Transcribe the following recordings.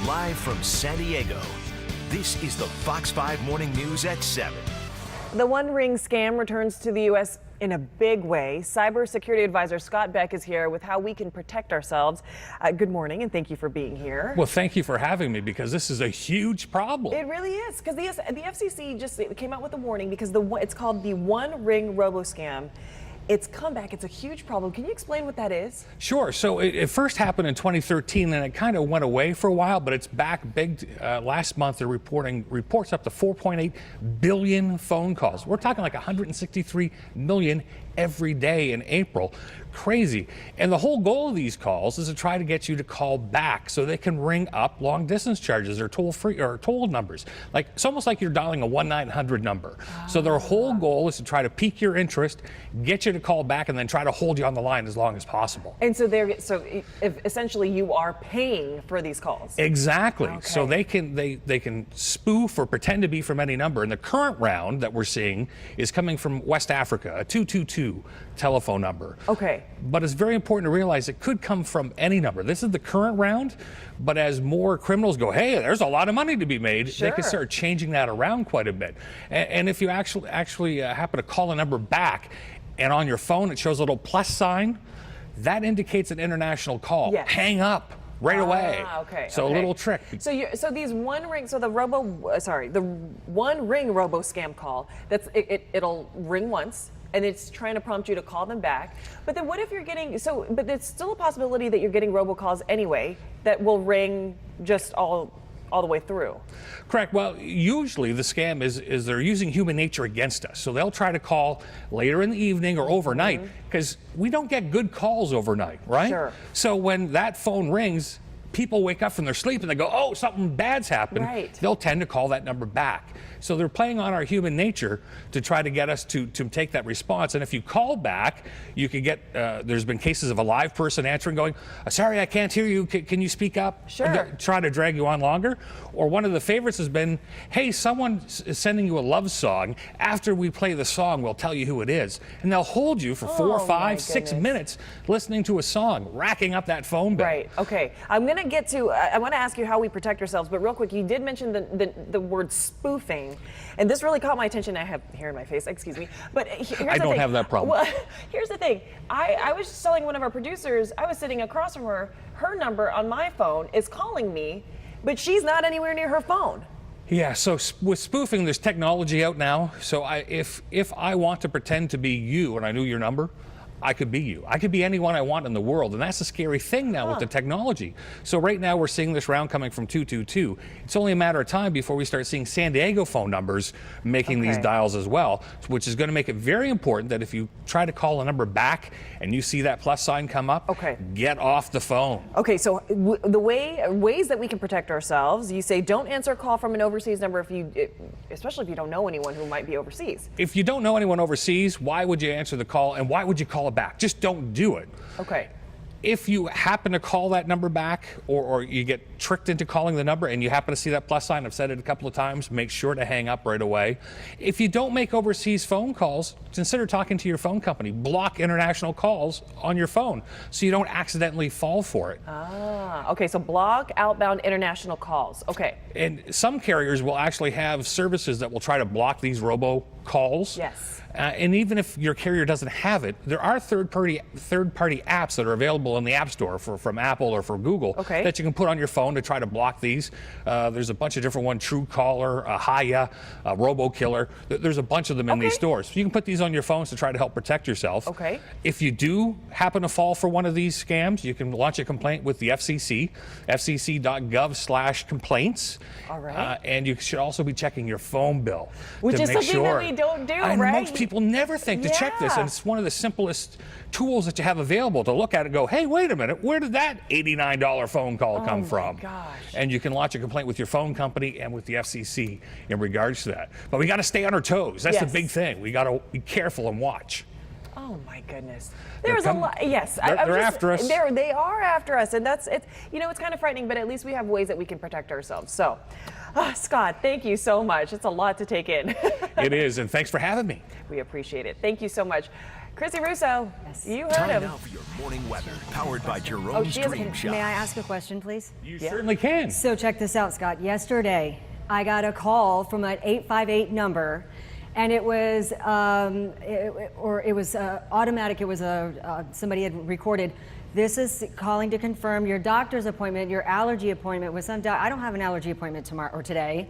Live from San Diego, this is the Fox 5 Morning News at 7. The One Ring scam returns to the U.S. in a big way. Cybersecurity advisor Scott Beck is here with how we can protect ourselves. Good morning, and thank you for being here. Well, thank you for having me, because this is a huge problem. It really is, because the FCC just came out with a warning because it's called the One Ring Robo scam. It's come back. It's a huge problem. Can you explain what that is? Sure. So it first happened in 2013, and it kind of went away for a while, but it's back big. Last month, they're reporting reports up to 4.8 billion phone calls. We're talking like 163 million every day in April. Crazy. And the whole goal of these calls is to try to get you to call back so they can ring up long distance charges or toll-free or toll numbers. Like, it's almost like you're dialing a 1-900 number. So their whole goal is to try to pique your interest, get you to call back, and then try to hold you on the line as long as possible. And so essentially you are paying for these calls. Exactly. Okay. So they can spoof or pretend to be from any number. And the current round that we're seeing is coming from West Africa, a 222 telephone number. Okay. But it's very important to realize it could come from any number. This is the current round, but as more criminals go, hey, there's a lot of money to be made, sure, they can start changing that around quite a bit. And if you actually happen to call a number back, and on your phone it shows a little plus sign, that indicates an international call. Yes. Hang up right away. Okay. So okay. a little trick. So these One Ring, the One Ring Robo scam call, it'll ring once, and it's trying to prompt you to call them back. But then what if you're getting, but there's still a possibility that you're getting robocalls anyway that will ring just all the way through. Correct. Well, usually the scam is they're using human nature against us. So they'll try to call later in the evening or overnight, because we don't get good calls overnight, right? Sure. So when that phone rings, people wake up from their sleep and they go, oh, something bad's happened. Right. They'll tend to call that number back. So they're playing on our human nature to try to get us to take that response. And if you call back, you could get, there's been cases of a live person answering going, sorry, I can't hear you. Can you speak up? Sure. Try to drag you on longer. Or one of the favorites has been, hey, someone is sending you a love song. After we play the song, we'll tell you who it is. And they'll hold you for 4, 5, 6 minutes listening to a song, racking up that phone bill. Right. Okay. I want to ask you how we protect ourselves, but real quick, you did mention the word spoofing, and this really caught my attention. I have hair in my face, excuse me. But I don't have that problem. Well, here's the thing. I was just telling one of our producers, I was sitting across from her. Her number on my phone is calling me, but she's not anywhere near her phone. Yeah, so with spoofing, there's technology out now. So if I want to pretend to be you and I knew your number, I could be you. I could be anyone I want in the world, and that's the scary thing now with the technology. So right now we're seeing this round coming from 222. It's only a matter of time before we start seeing San Diego phone numbers making these dials as well, which is going to make it very important that if you try to call a number back and you see that plus sign come up, get off the phone. Okay, so the ways that we can protect ourselves, you say don't answer a call from an overseas number especially if you don't know anyone who might be overseas. If you don't know anyone overseas, why would you answer the call, and why would you call it back? Just don't do it. Okay. If you happen to call that number back, or you get tricked into calling the number and you happen to see that plus sign, I've said it a couple of times, make sure to hang up right away. If you don't make overseas phone calls, consider talking to your phone company. Block international calls on your phone so you don't accidentally fall for it. Okay, so block outbound international calls. Okay. And some carriers will actually have services that will try to block these robo calls. Yes. And even if your carrier doesn't have it, there are third-party apps that are available in the App Store from Apple or for Google that you can put on your phone to try to block these. There's a bunch of different ones: Truecaller, Haya, Robo Killer. There's a bunch of them in these stores. So you can put these on your phones to try to help protect yourself. Okay. If you do happen to fall for one of these scams, you can launch a complaint with the FCC, fcc.gov/complaints. All right. And you should also be checking your phone bill, which is something that we don't do, and right? Most people never think to check this, and it's one of the simplest tools that you have available to look at and go, hey, wait a minute, where did that $89 phone call come from? Gosh. And you can launch a complaint with your phone company and with the FCC in regards to that. But we got to stay on our toes. That's the big thing. We got to be careful and watch. Oh my goodness. There's a lot. Yes, they're after us. They are after us, and it's kind of frightening, but at least we have ways that we can protect ourselves. So, Scott, thank you so much. It's a lot to take in. It is, and thanks for having me. We appreciate it. Thank you so much. Chrissy Russo, you heard Time him. now for your morning weather, powered by Oh, Jerome's she has a- Dream Shop. May I ask a question, please? You certainly can. So check this out, Scott. Yesterday, I got a call from an 858 number, and it was, automatic. It was somebody had recorded. This is calling to confirm your doctor's appointment, your allergy appointment with some I don't have an allergy appointment tomorrow or today,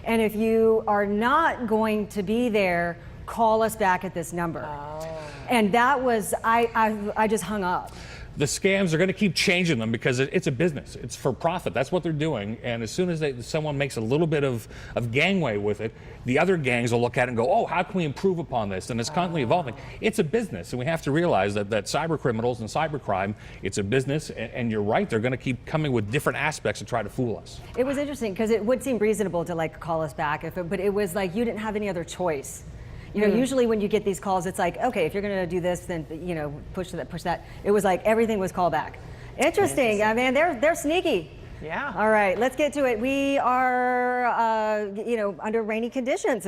and if you are not going to be there, call us back at this number. Oh. And that was I just hung up. The scams are going to keep changing them because it's a business. It's for profit. That's what they're doing. And as soon as someone makes a little bit of gangway with it, the other gangs will look at it and go, oh, how can we improve upon this? And it's constantly evolving. It's a business, and we have to realize that cyber criminals and cybercrime, it's a business. And you're right, they're going to keep coming with different aspects to try to fool us. It was interesting because it would seem reasonable to like call us back, but it was like you didn't have any other choice. You know, usually when you get these calls, it's like, okay, if you're going to do this, then, you know, push that. It was like everything was called back. Interesting. I mean, they're sneaky. Yeah. All right, let's get to it. We are, under rainy conditions.